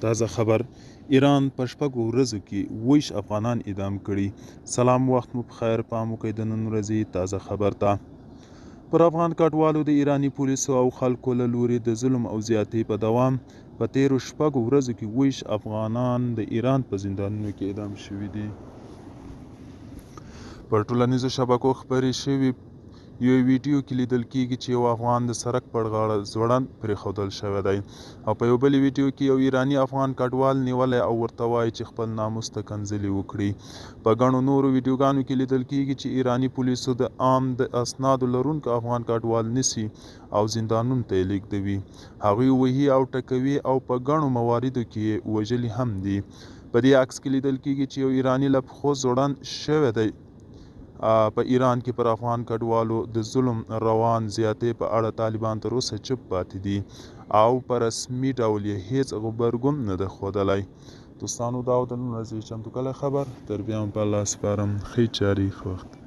تازه خبر ایران په شپږو ورځو کې 27 افغانان اعدام کړي. سلام، وخت مو پخیر. پام وکړئ د نن ورځې تازه خبر ته. پر افغان کډوالو د ایراني پولیسو او خلکو له لوري د ظلم او زیاتۍ په دوام په تیرو شپږو ورځو کې 27 افغانان د ایران په زندانونو کې اعدام شوي دي. پر ټولنیزو شبکو خپرې شوي یو ویډیو کې لیدل کېږي چې یو افغان د سړک پر غاړه ځوړند پرېښودل شوی دی، او په یو بل ویډیو کې یو ایراني افغان کډوال نیولی او ورته وایي چې خپل ناموس ته کنځلې وکړي. په ګڼو نورو ویډیوګانو کې لیدل کېږي چې ایراني پولیسو د عام د اسنادو لرونکو افغان کډوال نیسي او زندانونو ته یې لیږدوي، هغوی وهي او ټکوي او په ګڼو مواردو کې یې وژلي هم دي. په دې عکس کې لیدل کېږي چې یو ایراني له پښو ځوړند شوی دی. په ایران کې پر افغان کډوالو د ظلم روان زیاتۍ په اړه طالبان تر اوسه چوپ پاتې دي او په رسمي ډول یې هیڅ غبرګون نه ده ښودلی. دوستانو، دا و د نن ورځې چمتو کلی خبر. تر بیا هم په الله سپارم. ښې چارې، ښه وخت.